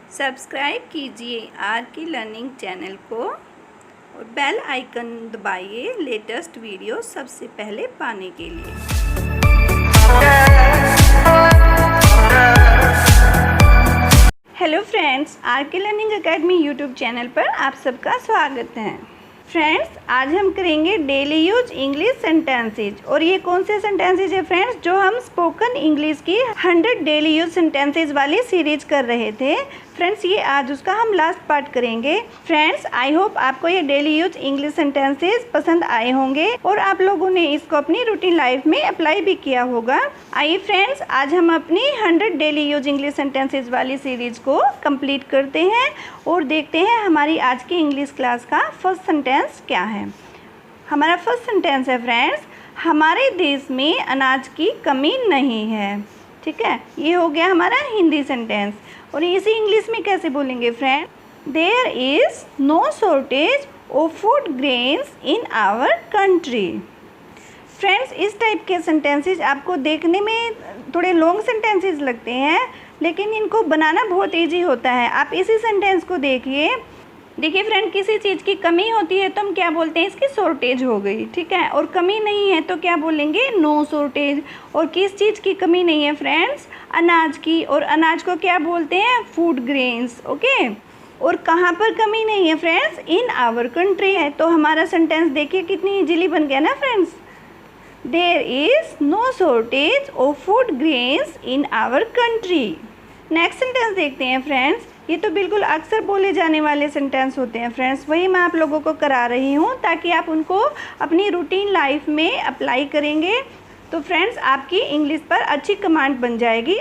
Subscribe कीजिए are की learning channel को और बेल आइकन दबाइए लेटेस्ट वीडियो सबसे पहले पाने के लिए। हेलो फ्रेंड्स, आर की लर्निंग एकेडमी यूट्यूब चैनल पर आप सबका स्वागत है। फ्रेंड्स, आज हम करेंगे डेली यूज इंग्लिश सेंटेंसेज। और ये कौन से सेंटेंसेज है फ्रेंड्स, जो हम स्पोकन इंग्लिश की 100 डेली यूज सेंटेंसेज वाली सीरीज कर रहे थे। फ्रेंड्स, ये आज उसका हम लास्ट पार्ट करेंगे। फ्रेंड्स, आई होप आपको ये डेली यूज इंग्लिश सेंटेंसेज पसंद आए होंगे और आप लोगों ने इसको अपनी रूटीन लाइफ में अप्लाई भी किया होगा। आइए फ्रेंड्स, आज हम अपनी 100 डेली यूज इंग्लिश सेंटेंसेज वाली सीरीज को कंप्लीट करते हैं और देखते हैं हमारी आज की इंग्लिश क्लास का फर्स्ट सेंटेंस क्या है। हमारा फर्स्ट सेंटेंस है फ्रेंड्स, हमारे देश में अनाज की कमी नहीं है। ठीक है, ये हो गया हमारा हिंदी सेंटेंस। और इसी इंग्लिश में कैसे बोलेंगे friend, there is no shortage of food grains in our country. Friends, इस टाइप के सेंटेंसेस आपको देखने में थोड़े लॉन्ग सेंटेंसेस लगते हैं, लेकिन इनको बनाना बहुत इजी होता है। आप इसी सेंटेंस को देखिए फ्रेंड, किसी चीज़ की कमी होती है तो हम क्या बोलते हैं, इसकी शॉर्टेज हो गई। ठीक है, और कमी नहीं है तो क्या बोलेंगे, नो शॉर्टेज। और किस चीज़ की कमी नहीं है फ्रेंड्स, अनाज की। और अनाज को क्या बोलते हैं, फूड ग्रेन्स। ओके, और कहाँ पर कमी नहीं है फ्रेंड्स, इन आवर कंट्री है। तो हमारा सेंटेंस देखिए कितनी इजीली बन गया ना friends, there is no shortage of food grains in our country. Next sentence देखते हैं फ्रेंड्स। ये तो बिल्कुल अक्सर बोले जाने वाले सेंटेंस होते हैं फ्रेंड्स, वही मैं आप लोगों को करा रही हूँ ताकि आप उनको अपनी रूटीन लाइफ में अप्लाई करेंगे तो फ्रेंड्स आपकी इंग्लिश पर अच्छी कमांड बन जाएगी।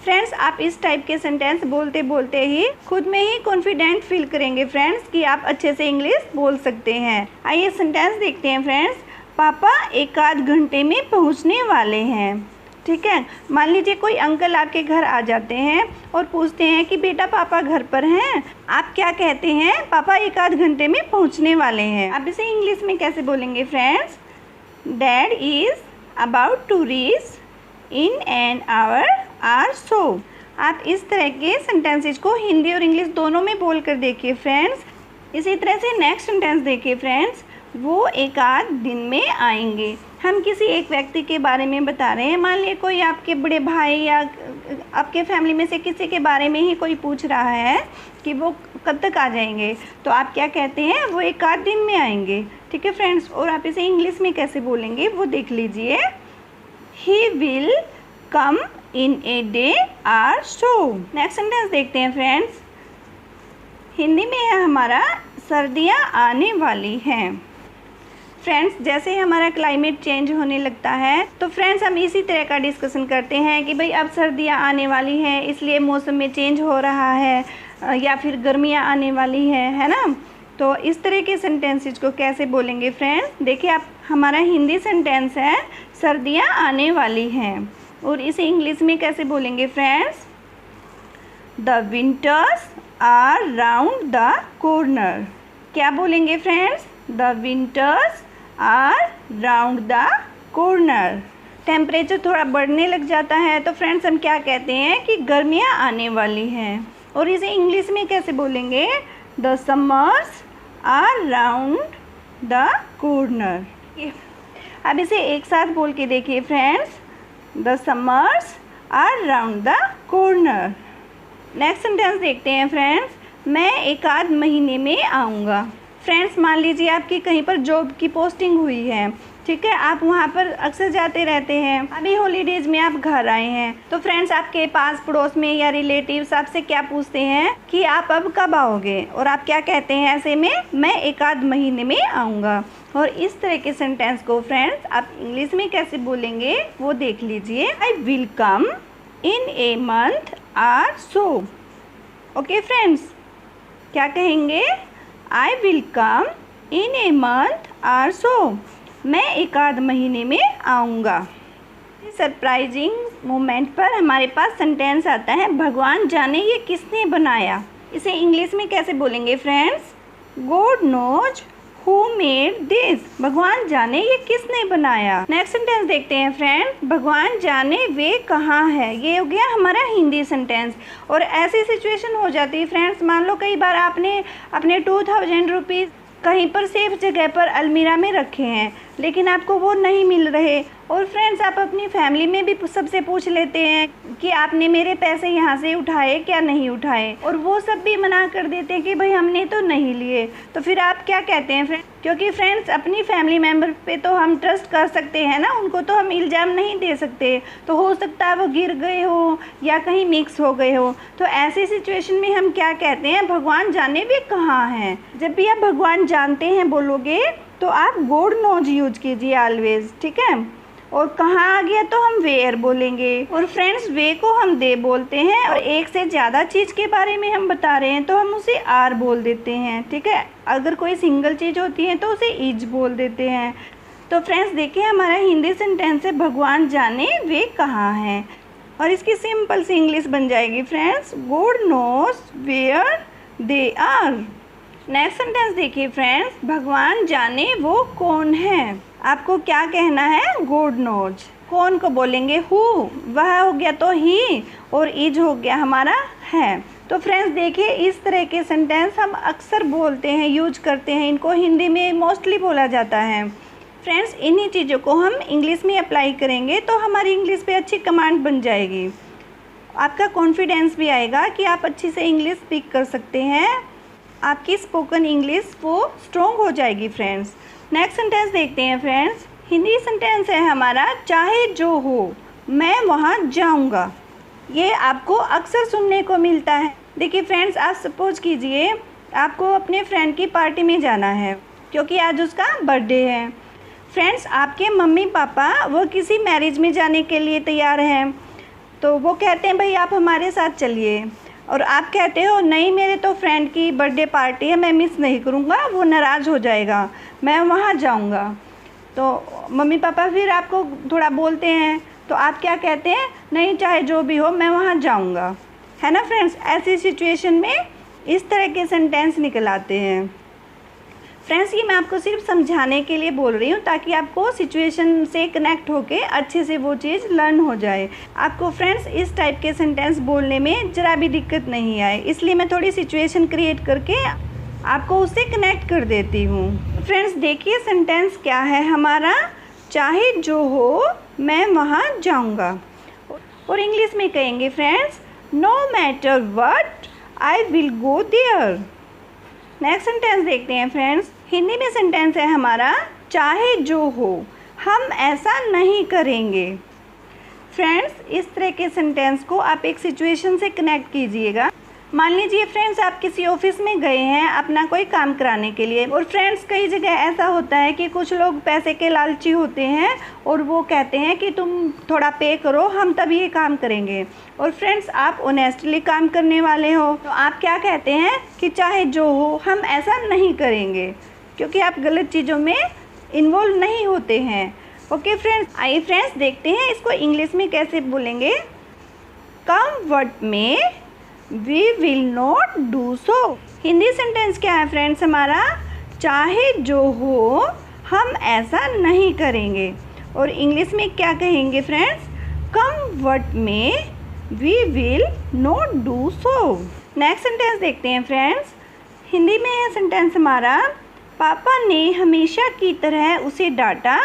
फ्रेंड्स, आप इस टाइप के सेंटेंस बोलते बोलते ही खुद में ही कॉन्फिडेंट फील करेंगे फ्रेंड्स कि आप अच्छे से इंग्लिश बोल सकते हैं। आइए सेंटेंस देखते हैं फ्रेंड्स। पापा एक आध घंटे में पहुँचने वाले हैं। ठीक है, मान लीजिए कोई अंकल आपके घर आ जाते हैं और पूछते हैं कि बेटा पापा घर पर हैं। आप क्या कहते हैं, पापा एक आध घंटे में पहुंचने वाले हैं। आप इसे इंग्लिश में कैसे बोलेंगे friends, dad is about to reach in an hour or so. आप इस तरह के सेंटेंसेस को हिंदी और इंग्लिश दोनों में बोल कर देखिए फ्रेंड्स। इसी तरह से नेक्स्ट सेंटेंस देखिए फ्रेंड्स, वो एक आध दिन में आएंगे। हम किसी एक व्यक्ति के बारे में बता रहे हैं। मान लीजिए कोई आपके बड़े भाई या आपके फैमिली में से किसी के बारे में ही कोई पूछ रहा है कि वो कब तक आ जाएंगे, तो आप क्या कहते हैं, वो एक आध दिन में आएंगे। ठीक है फ्रेंड्स, और आप इसे इंग्लिश में कैसे बोलेंगे वो देख लीजिए, he will come in a day or so. Next sentence देखते हैं फ्रेंड्स। हिंदी में है हमारा, सर्दियाँ आने वाली हैं। फ्रेंड्स, जैसे हमारा क्लाइमेट चेंज होने लगता है तो फ्रेंड्स हम इसी तरह का डिस्कशन करते हैं कि भाई अब सर्दियाँ आने वाली हैं इसलिए मौसम में चेंज हो रहा है, या फिर गर्मियाँ आने वाली हैं, है ना। तो इस तरह के सेंटेंसेस को कैसे बोलेंगे फ्रेंड्स, देखिए आप, हमारा हिंदी सेंटेंस है सर्दियाँ आने वाली हैं, और इसे इंग्लिश में कैसे बोलेंगे friends, the winters are round the corner. क्या बोलेंगे friends, the winters are round the corner. Temperature थोड़ा बढ़ने लग जाता है तो फ्रेंड्स हम क्या कहते हैं कि गर्मियाँ आने वाली हैं। और इसे इंग्लिश में कैसे बोलेंगे, the summers are round the corner. अब इसे एक साथ बोल के देखिए friends, the summers are round the corner. Next sentence देखते हैं फ्रेंड्स, मैं एक आध महीने में आऊँगा। फ्रेंड्स, मान लीजिए आपकी कहीं पर जॉब की पोस्टिंग हुई है। ठीक है, आप वहाँ पर अक्सर जाते रहते हैं। अभी हॉलीडेज में आप घर आए हैं तो फ्रेंड्स आपके पास पड़ोस में या रिलेटिव्स आपसे क्या पूछते हैं कि आप अब कब आओगे, और आप क्या कहते हैं ऐसे में, मैं एक आध महीने में आऊँगा। और इस तरह के सेंटेंस को फ्रेंड्स आप इंग्लिश में कैसे बोलेंगे वो देख लीजिए, I will come in a month or so. Okay friends, क्या कहेंगे, I will come in a month or so, मैं एक आध महीने में आऊँगा। सरप्राइजिंग मोमेंट पर हमारे पास सेंटेंस आता है, भगवान जाने ये किसने बनाया। इसे इंग्लिश में कैसे बोलेंगे friends, God knows Who made this? भगवान जाने ये किसने बनाया। नेक्स्ट सेंटेंस देखते हैं फ्रेंड्स, भगवान जाने वे कहाँ है। ये हो गया हमारा हिंदी सेंटेंस। और ऐसी सिचुएशन हो जाती है फ्रेंड्स, मान लो कई बार आपने अपने 2000 रुपीज़ कहीं पर सेफ जगह पर अलमीरा में रखे हैं, लेकिन आपको वो नहीं मिल रहे। और फ्रेंड्स आप अपनी फैमिली में भी सबसे पूछ लेते हैं कि आपने मेरे पैसे यहाँ से उठाए क्या नहीं उठाए, और वो सब भी मना कर देते हैं कि भाई हमने तो नहीं लिए। तो फिर आप क्या कहते हैं फ्रेंड्स, क्योंकि फ्रेंड्स अपनी फैमिली मेम्बर पे तो हम ट्रस्ट कर सकते हैं ना, उनको तो हम इल्ज़ाम नहीं दे सकते। तो हो सकता है वो गिर गए हो या कहीं मिक्स हो गए हो। तो ऐसी सिचुएशन में हम क्या कहते हैं, भगवान जाने भी कहाँ हैं। जब भी आप भगवान जानते हैं बोलोगे तो आप गॉड नोज यूज कीजिए ऑलवेज, ठीक है। और कहाँ आ गया तो हम वेयर बोलेंगे। और फ्रेंड्स वे को हम दे बोलते हैं, और एक से ज़्यादा चीज़ के बारे में हम बता रहे हैं तो हम उसे आर बोल देते हैं, ठीक है। अगर कोई सिंगल चीज़ होती है तो उसे इज बोल देते हैं। तो फ्रेंड्स देखिए हमारा हिंदी सेंटेंस है भगवान जाने वे कहाँ हैं, और इसकी सिंपल सी इंग्लिश बन जाएगी friends, God knows where they are. Next sentence देखिए फ्रेंड्स, भगवान जाने वो कौन है। आपको क्या कहना है, गॉड नोज। कौन को बोलेंगे हु, वह हो गया तो ही, और इज हो गया हमारा है। तो फ्रेंड्स देखिए इस तरह के सेंटेंस हम अक्सर बोलते हैं, यूज करते हैं, इनको हिंदी में मोस्टली बोला जाता है। फ्रेंड्स इन्हीं चीज़ों को हम इंग्लिश में अप्लाई करेंगे तो हमारी इंग्लिश पे अच्छी कमांड बन जाएगी। आपका कॉन्फिडेंस भी आएगा कि आप अच्छी से इंग्लिश स्पीक कर सकते हैं, आपकी स्पोकन इंग्लिश वो स्ट्रॉन्ग हो जाएगी फ्रेंड्स। नेक्स्ट सेंटेंस देखते हैं फ्रेंड्स, हिंदी सेंटेंस है हमारा चाहे जो हो मैं वहाँ जाऊँगा। ये आपको अक्सर सुनने को मिलता है। देखिए फ्रेंड्स आप सपोज कीजिए आपको अपने फ्रेंड की पार्टी में जाना है क्योंकि आज उसका बर्थडे है। फ्रेंड्स आपके मम्मी पापा वो किसी मैरिज में जाने के लिए तैयार हैं, तो वो कहते हैं भाई आप हमारे साथ चलिए, और आप कहते हो नहीं मेरे तो फ्रेंड की बर्थडे पार्टी है, मैं मिस नहीं करूँगा, वो नाराज़ हो जाएगा, मैं वहाँ जाऊँगा। तो मम्मी पापा फिर आपको थोड़ा बोलते हैं, तो आप क्या कहते हैं, नहीं चाहे जो भी हो मैं वहाँ जाऊँगा, है ना फ्रेंड्स। ऐसी सिचुएशन में इस तरह के सेंटेंस निकल आते हैं। फ्रेंड्स ये मैं आपको सिर्फ समझाने के लिए बोल रही हूँ ताकि आपको सिचुएशन से कनेक्ट होके अच्छे से वो चीज़ लर्न हो जाए। आपको फ्रेंड्स इस टाइप के सेंटेंस बोलने में ज़रा भी दिक्कत नहीं आए, इसलिए मैं थोड़ी सिचुएशन क्रिएट करके आपको उससे कनेक्ट कर देती हूँ। फ्रेंड्स देखिए सेंटेंस क्या है हमारा, चाहे जो हो मैं वहाँ जाऊँगा। और इंग्लिश में कहेंगे friends, no matter what I will go there. Next sentence देखते हैं फ्रेंड्स, हिंदी में सेंटेंस है हमारा चाहे जो हो हम ऐसा नहीं करेंगे। फ्रेंड्स इस तरह के सेंटेंस को आप एक सिचुएशन से कनेक्ट कीजिएगा। मान लीजिए फ्रेंड्स आप किसी ऑफिस में गए हैं अपना कोई काम कराने के लिए, और फ्रेंड्स कई जगह ऐसा होता है कि कुछ लोग पैसे के लालची होते हैं और वो कहते हैं कि तुम थोड़ा पे करो हम तब ये काम करेंगे। और फ्रेंड्स आप ऑनेस्टली काम करने वाले हो तो आप क्या कहते हैं कि चाहे जो हो हम ऐसा नहीं करेंगे, क्योंकि आप गलत चीज़ों में इन्वॉल्व नहीं होते हैं। ओके फ्रेंड्स, आइए फ्रेंड्स देखते हैं इसको इंग्लिश में कैसे बोलेंगे। Come what may we will not do so. Hindi sentence क्या है फ्रेंड्स हमारा, चाहे जो हो हम ऐसा नहीं करेंगे। और इंग्लिश में क्या कहेंगे friends, come what may we will not do so. Next sentence देखते हैं फ्रेंड्स, हिंदी में है सेंटेंस हमारा, पापा ने हमेशा की तरह उसे डांटा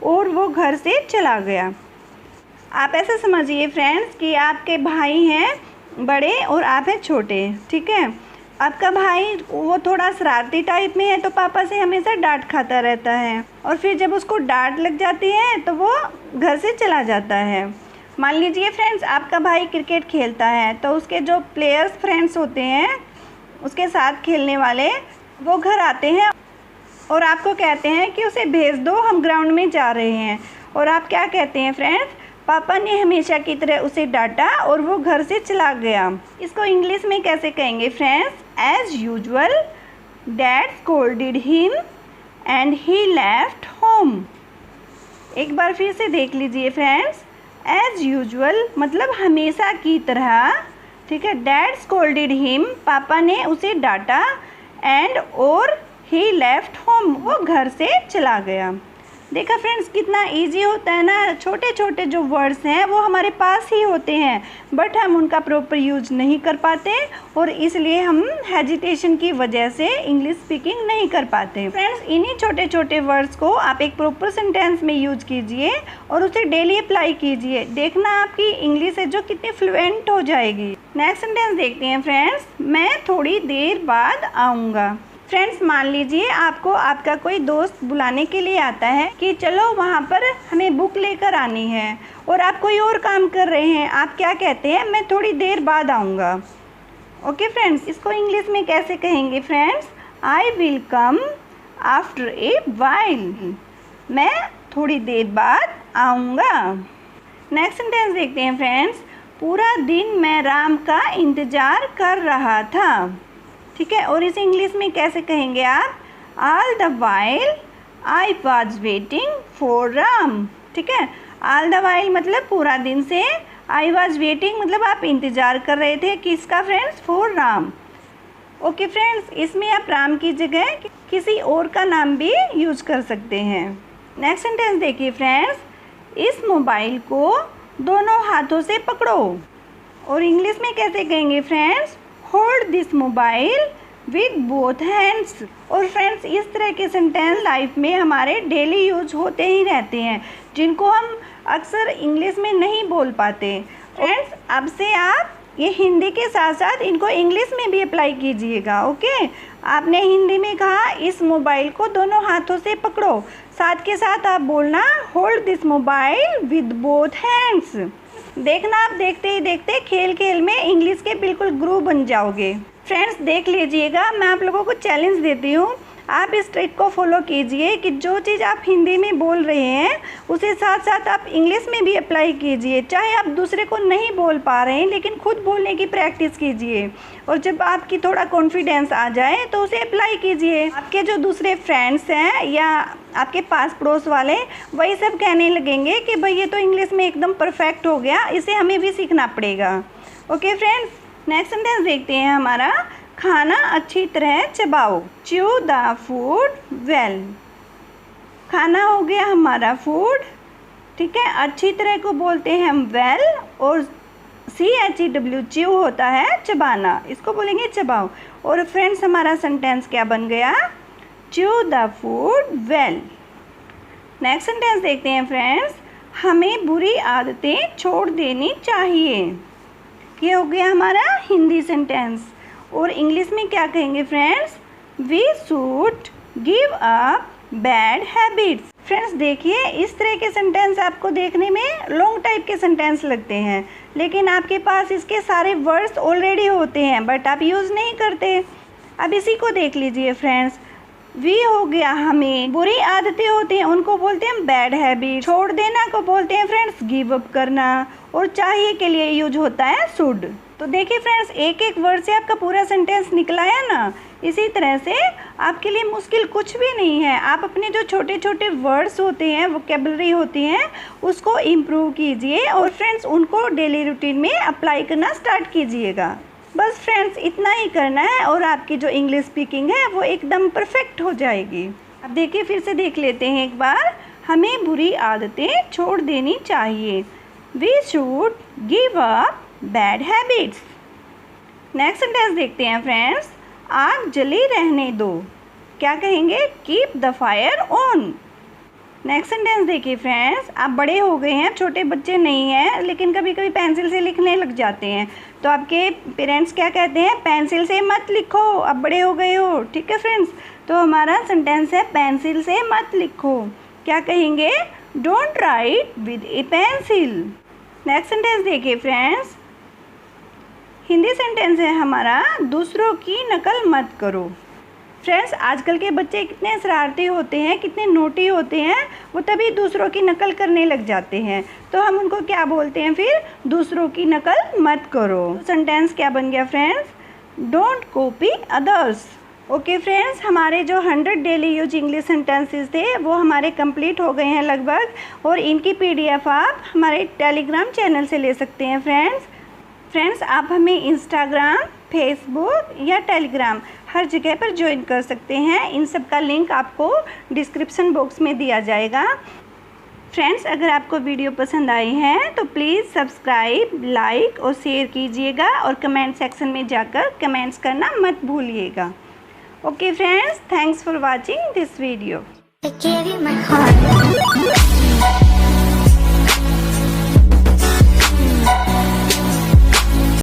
और वो घर से चला गया। आप ऐसा समझिए फ्रेंड्स कि आपके भाई हैं बड़े और आप हैं छोटे, ठीक है। आपका भाई वो थोड़ा शरारती टाइप में है तो पापा से हमेशा डांट खाता रहता है, और फिर जब उसको डांट लग जाती है तो वो घर से चला जाता है। मान लीजिए फ्रेंड्स आपका भाई क्रिकेट खेलता है तो उसके जो प्लेयर्स फ्रेंड्स होते हैं उसके साथ खेलने वाले वो घर आते हैं और आपको कहते हैं कि उसे भेज दो हम ग्राउंड में जा रहे हैं। और आप क्या कहते हैं फ्रेंड्स, पापा ने हमेशा की तरह उसे डांटा और वो घर से चला गया। इसको इंग्लिश में कैसे कहेंगे friends, as usual dad scolded him and he left home. एक बार फिर से देख लीजिए फ्रेंड्स, एज यूजुअल मतलब हमेशा की तरह, ठीक है। डैड स्कोल्डेड हिम पापा ने उसे डांटा, एंड और ही लेफ्ट होम होम, वो घर से चला गया। देखा फ्रेंड्स कितना इजी होता है ना। छोटे छोटे जो वर्ड्स हैं वो हमारे पास ही होते हैं, बट हम उनका प्रॉपर यूज नहीं कर पाते और इसलिए हम हेजिटेशन की वजह से इंग्लिश स्पीकिंग नहीं कर पाते। फ्रेंड्स इन्हीं छोटे छोटे वर्ड्स को आप एक प्रॉपर सेंटेंस में यूज कीजिए और उसे डेली अप्लाई कीजिए। देखना आपकी इंग्लिश है जो कितनी फ्लुएंट हो जाएगी। नेक्स्ट सेंटेंस देखते हैं फ्रेंड्स, मैं थोड़ी देर बाद आऊँगा। फ्रेंड्स मान लीजिए आपको आपका कोई दोस्त बुलाने के लिए आता है कि चलो वहाँ पर हमें बुक लेकर आनी है, और आप कोई और काम कर रहे हैं। आप क्या कहते हैं, मैं थोड़ी देर बाद आऊँगा। ओके फ्रेंड्स, इसको इंग्लिश में कैसे कहेंगे friends, I will come after a while. मैं थोड़ी देर बाद आऊँगा। नेक्स्ट सेंटेंस देखते हैं फ्रेंड्स, पूरा दिन मैं राम का इंतज़ार कर रहा था। ठीक है, और इसे इंग्लिश में कैसे कहेंगे आप, all the while I was waiting for Ram. ठीक है, ऑल द वाइल मतलब पूरा दिन से, आई वॉज वेटिंग मतलब आप इंतज़ार कर रहे थे किसका friends, for Ram. Okay friends, इसमें आप राम की जगह किसी और का नाम भी यूज कर सकते हैं। नेक्स्ट सेंटेंस देखिए फ्रेंड्स, इस मोबाइल को दोनों हाथों से पकड़ो। और इंग्लिश में कैसे कहेंगे friends, hold this mobile with both hands. और फ्रेंड्स इस तरह के सेंटेंस लाइफ में हमारे डेली यूज होते ही रहते हैं, जिनको हम अक्सर इंग्लिश में नहीं बोल पाते। फ्रेंड्स अब से आप ये हिंदी के साथ साथ इनको इंग्लिश में भी अप्लाई कीजिएगा। ओके, आपने हिंदी में कहा इस मोबाइल को दोनों हाथों से पकड़ो, साथ के साथ आप बोलना hold this mobile with both hands. देखना आप देखते ही देखते खेल खेल में इंग्लिश के बिल्कुल गुरु बन जाओगे। फ्रेंड्स देख लीजिएगा, मैं आप लोगों को चैलेंज देती हूँ, आप इस ट्रिक को फॉलो कीजिए कि जो चीज़ आप हिंदी में बोल रहे हैं उसे साथ साथ आप इंग्लिश में भी अप्लाई कीजिए। चाहे आप दूसरे को नहीं बोल पा रहे हैं लेकिन खुद बोलने की प्रैक्टिस कीजिए, और जब आपकी थोड़ा कॉन्फिडेंस आ जाए तो उसे अप्लाई कीजिए। आपके जो दूसरे फ्रेंड्स हैं या आपके पास पड़ोस वाले वही सब कहने लगेंगे कि भाई ये तो इंग्लिश में एकदम परफेक्ट हो गया, इसे हमें भी सीखना पड़ेगा। ओके फ्रेंड्स, नेक्स्ट सेंटेंस देखते हैं हमारा, खाना अच्छी तरह चबाओ, च्यू द फूड वेल। खाना हो गया हमारा फूड, ठीक है, अच्छी तरह को बोलते हैं हम वेल, और CHEW च्यू होता है चबाना, इसको बोलेंगे चबाओ। और फ्रेंड्स हमारा सेंटेंस क्या बन गया, chew the food well. Next sentence देखते हैं फ्रेंड्स, हमें बुरी आदतें छोड़ देनी चाहिए। ये हो गया हमारा हिंदी सेंटेंस। और इंग्लिश में क्या कहेंगे friends, we should give up bad habits. Friends देखिए इस तरह के सेंटेंस आपको देखने में लॉन्ग टाइप के सेंटेंस लगते हैं, लेकिन आपके पास इसके सारे वर्ड्स ऑलरेडी होते हैं बट आप यूज़ नहीं करते। अब इसी को देख लीजिए फ्रेंड्स, वी हो गया हमें, बुरी आदतें होती हैं उनको बोलते हैं बैड हैबिट, छोड़ देना को बोलते हैं फ्रेंड्स गिव अप करना, और चाहिए के लिए यूज होता है शुड। तो देखिए फ्रेंड्स एक एक वर्ड से आपका पूरा सेंटेंस निकला है ना। इसी तरह से आपके लिए मुश्किल कुछ भी नहीं है, आप अपने जो छोटे छोटे वर्ड्स होते हैं, वोकेबलरी होती हैं, उसको इम्प्रूव कीजिए और फ्रेंड्स उनको डेली रूटीन में अप्लाई करना स्टार्ट कीजिएगा। बस फ्रेंड्स इतना ही करना है और आपकी जो इंग्लिश स्पीकिंग है वो एकदम परफेक्ट हो जाएगी। अब देखिए फिर से देख लेते हैं एक बार, हमें बुरी आदतें छोड़ देनी चाहिए, we should give up bad habits. Next sentence देखते हैं फ्रेंड्स, आग जली रहने दो, क्या कहेंगे, keep the fire on. Next sentence देखिए फ्रेंड्स, आप बड़े हो गए हैं, छोटे बच्चे नहीं हैं, लेकिन कभी कभी पेंसिल से लिखने लग जाते हैं, तो आपके पेरेंट्स क्या कहते हैं, पेंसिल से मत लिखो, अब बड़े हो गए हो। ठीक है फ्रेंड्स, तो हमारा सेंटेंस है पेंसिल से मत लिखो, क्या कहेंगे, don't write with A pencil. Next sentence देखिए फ्रेंड्स, हिंदी सेंटेंस है हमारा, दूसरों की नकल मत करो। फ्रेंड्स आजकल के बच्चे कितने शरारती होते हैं, कितने नोटी होते हैं, वो तभी दूसरों की नकल करने लग जाते हैं, तो हम उनको क्या बोलते हैं फिर, दूसरों की नकल मत करो। तो सेंटेंस क्या बन गया friends, don't copy others. Okay friends, हमारे जो 100 डेली यूज इंग्लिश सेंटेंसेस थे वो हमारे कंप्लीट हो गए हैं लगभग, और इनकी PDF आप हमारे टेलीग्राम चैनल से ले सकते हैं फ्रेंड्स। आप हमें इंस्टाग्राम, फेसबुक या टेलीग्राम, हर जगह पर ज्वाइन कर सकते हैं। इन सब का लिंक आपको डिस्क्रिप्शन बॉक्स में दिया जाएगा। फ्रेंड्स, अगर आपको वीडियो पसंद आई है तो प्लीज़ सब्सक्राइब, लाइक और शेयर कीजिएगा और कमेंट सेक्शन में जाकर कमेंट्स करना मत भूलिएगा। Okay friends, thanks for watching this video.